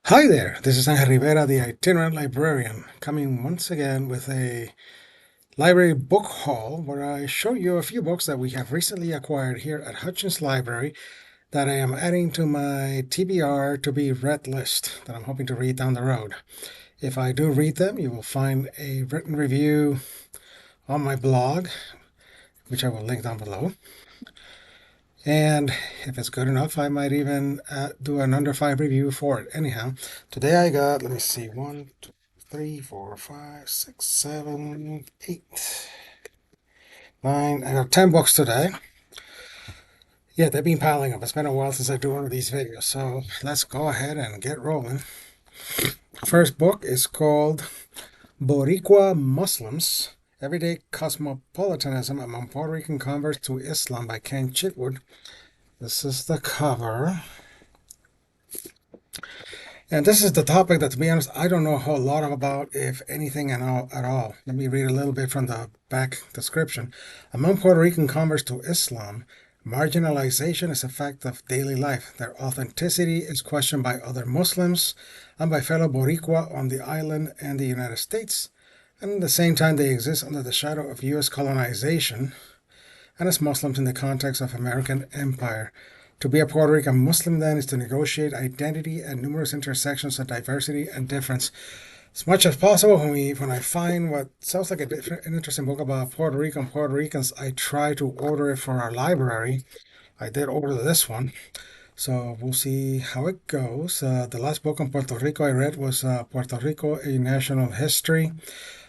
Hi there, this is Angel Rivera, the Itinerant Librarian, coming once again with a library book haul where I show you a few books that we have recently acquired here at Hutchins Library that I am adding to my TBR to be read list that I'm hoping to read down the road. If I do read them, you will find a written review on my blog, which I will link down below. And if it's good enough, I might even do an under 5 review for it. Anyhow, today I got, let me see, 1, 2, 3, 4, 5, 6, 7, 8, 9. I got 10 books today. Yeah, they've been piling up. It's been a while since I do one of these videos, so let's go ahead and get rolling. First book is called Boricua Muslims, Everyday Cosmopolitanism Among Puerto Rican Converts to Islam by Ken Chitwood. This is the cover. And this is the topic that, to be honest, I don't know a whole lot about, if anything at all. Let me read a little bit from the back description. Among Puerto Rican converts to Islam, marginalization is a fact of daily life. Their authenticity is questioned by other Muslims and by fellow Boricua on the island and the United States. And at the same time, they exist under the shadow of U.S. colonization and as Muslims in the context of American empire. To be a Puerto Rican Muslim, then, is to negotiate identity at numerous intersections of diversity and difference. As much as possible, when I find what sounds like an interesting book about Puerto Rico and Puerto Ricans, I try to order it for our library. I did order this one, so we'll see how it goes. The last book on Puerto Rico I read was Puerto Rico, A National History,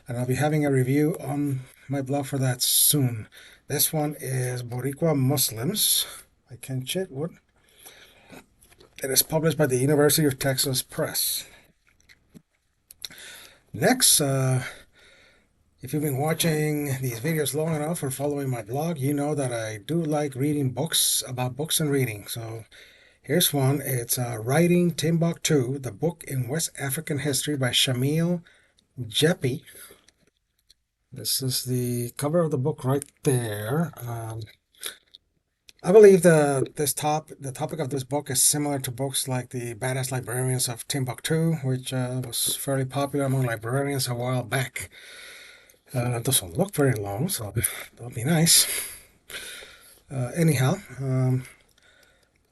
and I'll be having a review on my blog for that soon. This one is Boricua Muslims by Ken Chitwood. It is published by the University of Texas Press. Next, if you've been watching these videos long enough or following my blog, you know that I do like reading books about books and reading. So here's one. It's Writing Timbuktu, the book in West African history by Shamil Jeppy. This is the cover of the book right there. I believe the topic of this book is similar to books like the Badass Librarians of Timbuktu, which was fairly popular among librarians a while back. It doesn't look very long, so that'll be nice. Anyhow,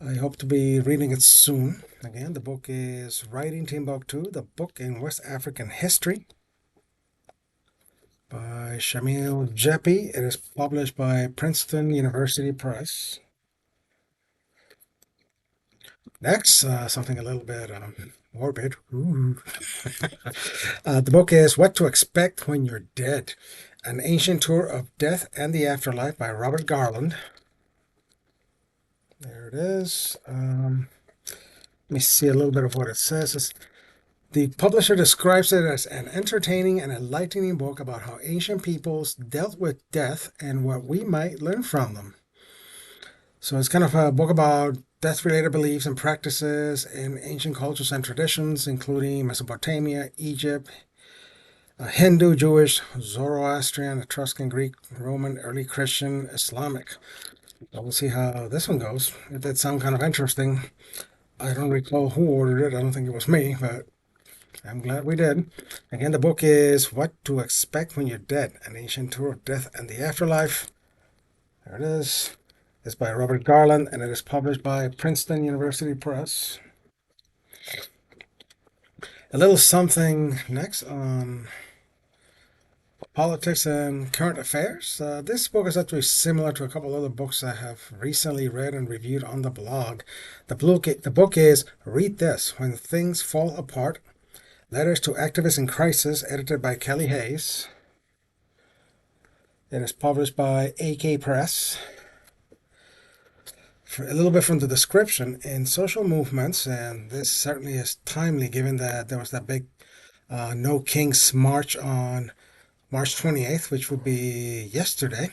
I hope to be reading it soon. Again, the book is Writing Timbuktu, the book in West African history by Shamil Jeppy. It is published by Princeton University Press. Next, something a little bit morbid. The book is What to Expect When You're Dead, an ancient tour of death and the afterlife by Robert Garland. There it is. Let me see a little bit of what it says. The publisher describes it as an entertaining and enlightening book about how ancient peoples dealt with death and what we might learn from them. So it's kind of a book about death-related beliefs and practices in ancient cultures and traditions, including Mesopotamia, Egypt, Hindu, Jewish, Zoroastrian, Etruscan, Greek, Roman, early Christian, Islamic. So we'll see how this one goes. It did sound kind of interesting. I don't recall who ordered it. I don't think it was me, but I'm glad we did. Again, the book is What to Expect When You're Dead, an ancient tour of death and the afterlife. There it is. It's by Robert Garland, and it is published by Princeton University Press. A little something next on politics and current affairs. This book is actually similar to a couple other books I have recently read and reviewed on the blog. The book is Read This, When Things Fall Apart, Letters to Activists in Crisis, edited by Kelly Hayes. It is published by AK Press. For a little bit from the description, in social movements, and this certainly is timely given that there was that big No Kings March on March 28th, which would be yesterday.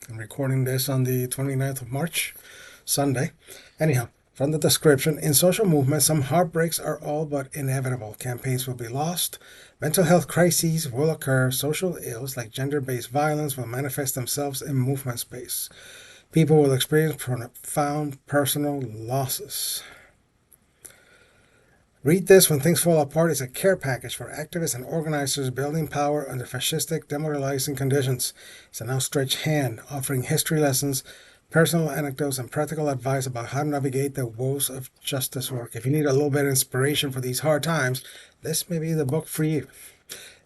I'm recording this on the 29th of March, Sunday. Anyhow, from the description, in social movements, some heartbreaks are all but inevitable. Campaigns will be lost. Mental health crises will occur. Social ills like gender-based violence will manifest themselves in movement space. People will experience profound personal losses. Read This When Things Fall Apart is a care package for activists and organizers building power under fascistic, demoralizing conditions. It's an outstretched hand offering history lessons, personal anecdotes, and practical advice about how to navigate the woes of justice work. If you need a little bit of inspiration for these hard times, this may be the book for you.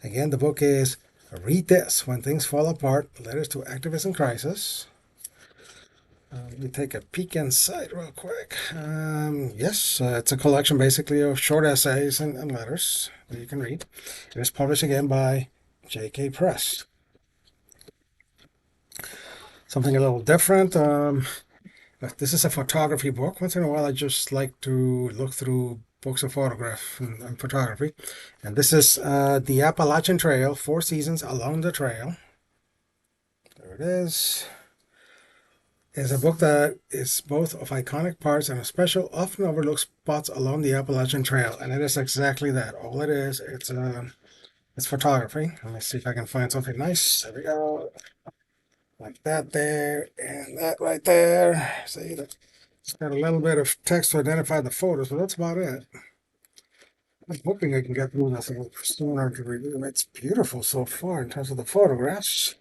Again, the book is Read This When Things Fall Apart, Letters to Activists in Crisis. Let me take a peek inside real quick. Yes, it's a collection basically of short essays and letters that you can read. It is published again by JK Press. Something a little different. This is a photography book. Once in a while, I just like to look through books of photograph and photography. And this is The Appalachian Trail, 4 Seasons Along the Trail. There it is. It's a book that is both of iconic parts and of special, often overlooked spots along the Appalachian Trail. And it is exactly that. All it is, it's photography. Let me see if I can find something nice. There we go. Like that there, and that right there. See, it's got a little bit of text to identify the photos, but that's about it. I'm hoping I can get through this a little sooner to review. It's beautiful so far in terms of the photographs.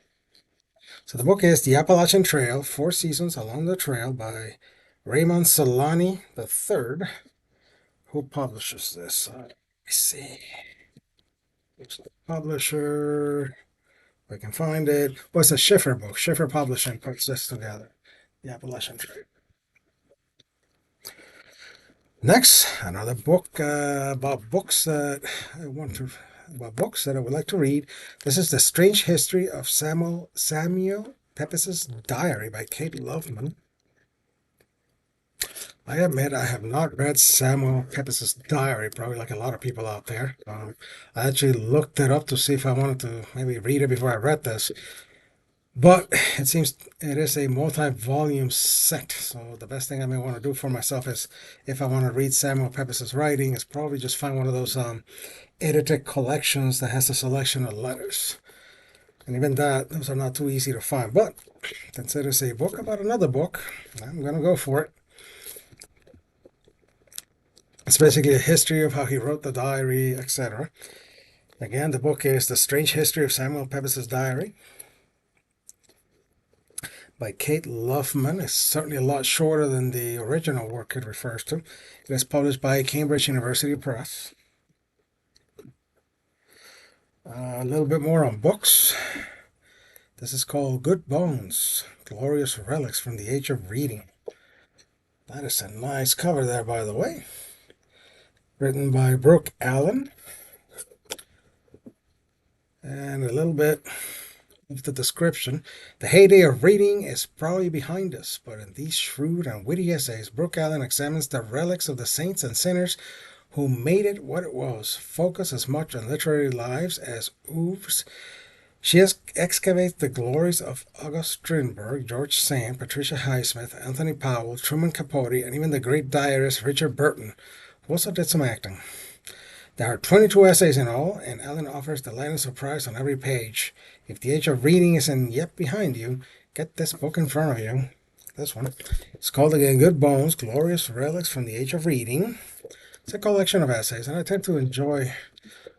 So the book is The Appalachian Trail, 4 Seasons Along the Trail by Raymond Solani III. Who publishes this? Let me see. Looks like publisher. We can find it. Well, it's a Schiffer book. Schiffer Publishing puts this together. The Appalachian Trail. Next, another book about books that I would like to read. This is The Strange History of Samuel Pepys's Diary by Kate Loveman. I admit I have not read Samuel Pepys's Diary, probably like a lot of people out there. I actually looked it up to see if I wanted to maybe read it before I read this. But it seems it is a multi-volume set, so the best thing I may want to do for myself is, if I want to read Samuel Pepys's writing, is probably just find one of those edited collections that has a selection of letters. And even that, those are not too easy to find. But since it is a book about another book, I'm going to go for it. It's basically a history of how he wrote the diary, etc. Again, the book is The Strange History of Samuel Pepys's Diary by Kate Loveman. It's certainly a lot shorter than the original work it refers to. It is published by Cambridge University Press. A little bit more on books. This is called Good Bones, Glorious Relics from the Age of Reading. That is a nice cover there, by the way. Written by Brooke Allen. And a little bit of the description. The heyday of reading is probably behind us, but in these shrewd and witty essays, Brooke Allen examines the relics of the saints and sinners who made it what it was, focus as much on literary lives as oeuvres. She excavates the glories of August Strindberg, George Sand, Patricia Highsmith, Anthony Powell, Truman Capote, and even the great diarist Richard Burton, who also did some acting. There are 22 essays in all, and Allen offers delight and surprise on every page. If the age of reading isn't yet behind you, get this book in front of you. This one. It's called again Good Bones, Glorious Relics from the Age of Reading. It's a collection of essays, and I tend to enjoy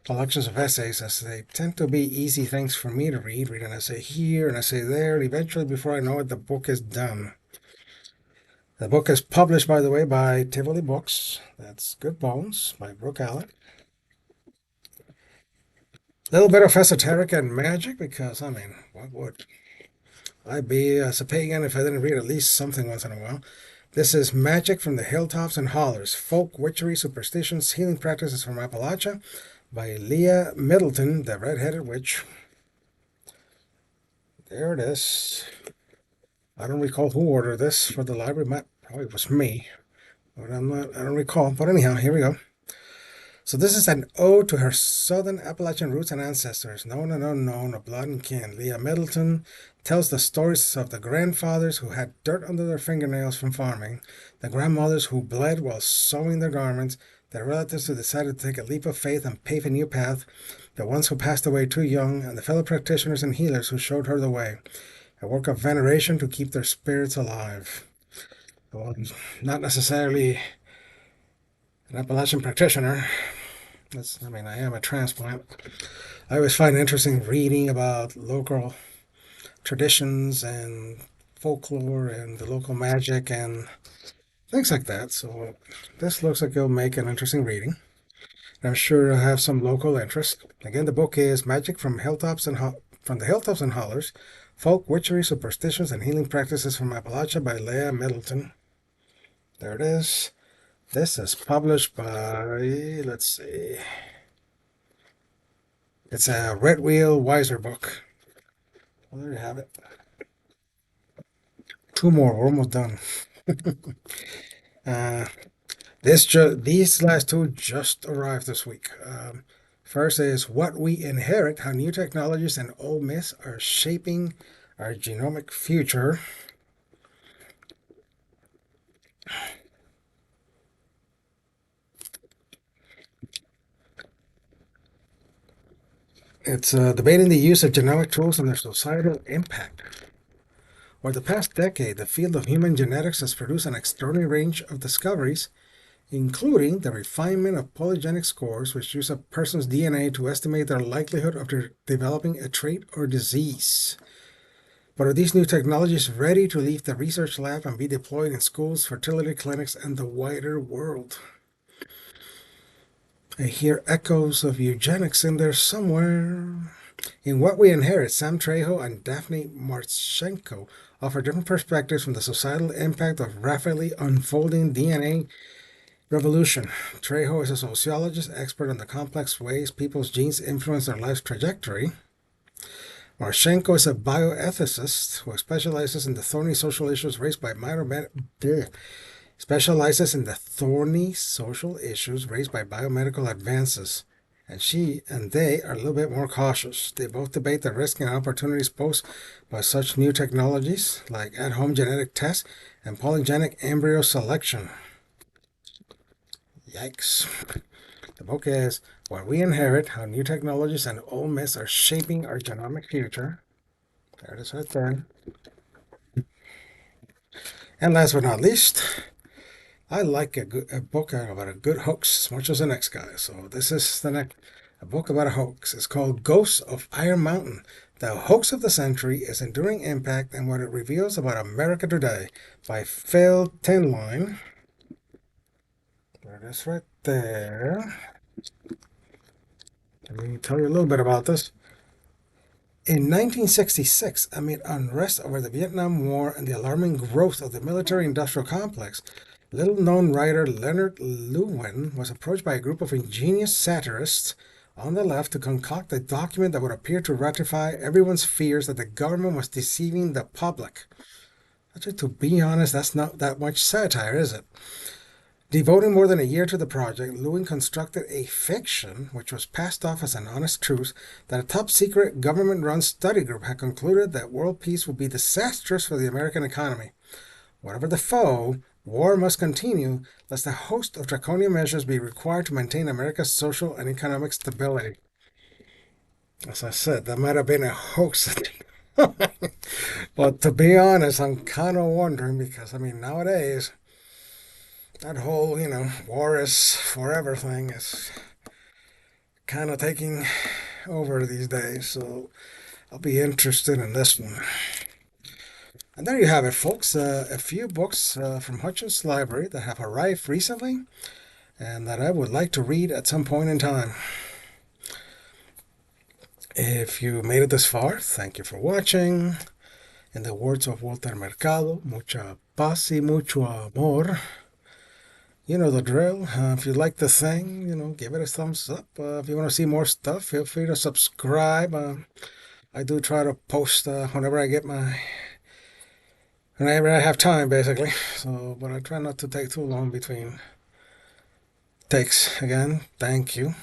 collections of essays as they tend to be easy things for me to read. Read an essay here, an essay there, and eventually, before I know it, the book is done. The book is published, by the way, by Tivoli Books. That's Good Bones by Brooke Allen. A little bit of esoteric and magic, because, I mean, what would I be as a pagan if I didn't read at least something once in a while? This is Magic from the Hilltops and Hollers, Folk, Witchery, Superstitions, Healing Practices from Appalachia by Leah Middleton, the Red-Headed Witch. There it is. I don't recall who ordered this for the library. Probably was me, but I don't recall. But anyhow, here we go. So this is an ode to her southern Appalachian roots and ancestors, known and unknown, of blood and kin. Leah Middleton tells the stories of the grandfathers who had dirt under their fingernails from farming, the grandmothers who bled while sewing their garments, the relatives who decided to take a leap of faith and pave a new path, the ones who passed away too young, and the fellow practitioners and healers who showed her the way. A work of veneration to keep their spirits alive. Well, not necessarily an Appalachian practitioner. I am a transplant. I always find it interesting reading about local traditions and folklore and the local magic and things like that. So this looks like it'll make an interesting reading. I'm sure it'll have some local interest. Again, the book is Magic from the Hilltops and Hollers, Folk Witchery, Superstitions, and Healing Practices from Appalachia by Leah Middleton. There it is. This is published by, let's see, it's a Red Wheel Weiser book. Well, there you have it. Two more, we're almost done. uh, these last two just arrived this week. First is What We Inherit, How New Technologies and Old Myths Are Shaping Our Genomic Future. It's debating the use of genomic tools and their societal impact. Over the past decade, the field of human genetics has produced an extraordinary range of discoveries, including the refinement of polygenic scores, which use a person's DNA to estimate their likelihood of developing a trait or disease. But are these new technologies ready to leave the research lab and be deployed in schools, fertility clinics, and the wider world? I hear echoes of eugenics in there somewhere. In What We Inherit, Sam Trejo and Daphne Marchenko offer different perspectives from the societal impact of rapidly unfolding DNA revolution. Trejo is a sociologist expert on the complex ways people's genes influence their life's trajectory. Marchenko is a bioethicist who specializes in the thorny social issues raised by biomedical advances. And she and they are a little bit more cautious. They both debate the risks and opportunities posed by such new technologies like at-home genetic tests and polygenic embryo selection. Yikes. The book is What We Inherit, How New Technologies and Old Myths Are Shaping Our Genomic Future. There it is right there. And last but not least, I like a book about a good hoax as much as the next guy. So this is a book about a hoax. It's called Ghosts of Iron Mountain. The Hoax of the Century, Its Enduring Impact, and What It Reveals About America Today by Phil Tinline. There it is right there. Let me tell you a little bit about this. In 1966, amid unrest over the Vietnam War and the alarming growth of the military-industrial complex, little-known writer Leonard Lewin was approached by a group of ingenious satirists on the left to concoct a document that would appear to ratify everyone's fears that the government was deceiving the public. Actually, to be honest, that's not that much satire, is it? Devoting more than a year to the project, Lewin constructed a fiction which was passed off as an honest truth that a top-secret government-run study group had concluded that world peace would be disastrous for the American economy. Whatever the foe, war must continue, lest a host of draconian measures be required to maintain America's social and economic stability. As I said, that might have been a hoax. But to be honest, I'm kind of wondering because, nowadays, that whole, war is forever thing is kind of taking over these days. So I'll be interested in this one. And there you have it, folks. A few books from Hutchins Library that have arrived recently and that I would like to read at some point in time. If you made it this far, thank you for watching. In the words of Walter Mercado, mucha paz y mucho amor. You know the drill. If you like the thing, give it a thumbs up. If you want to see more stuff, feel free to subscribe. I do try to post whenever I have time, basically. So, but I try not to take too long between takes. Again, thank you.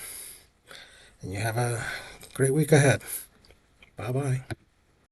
And you have a great week ahead. Bye-bye.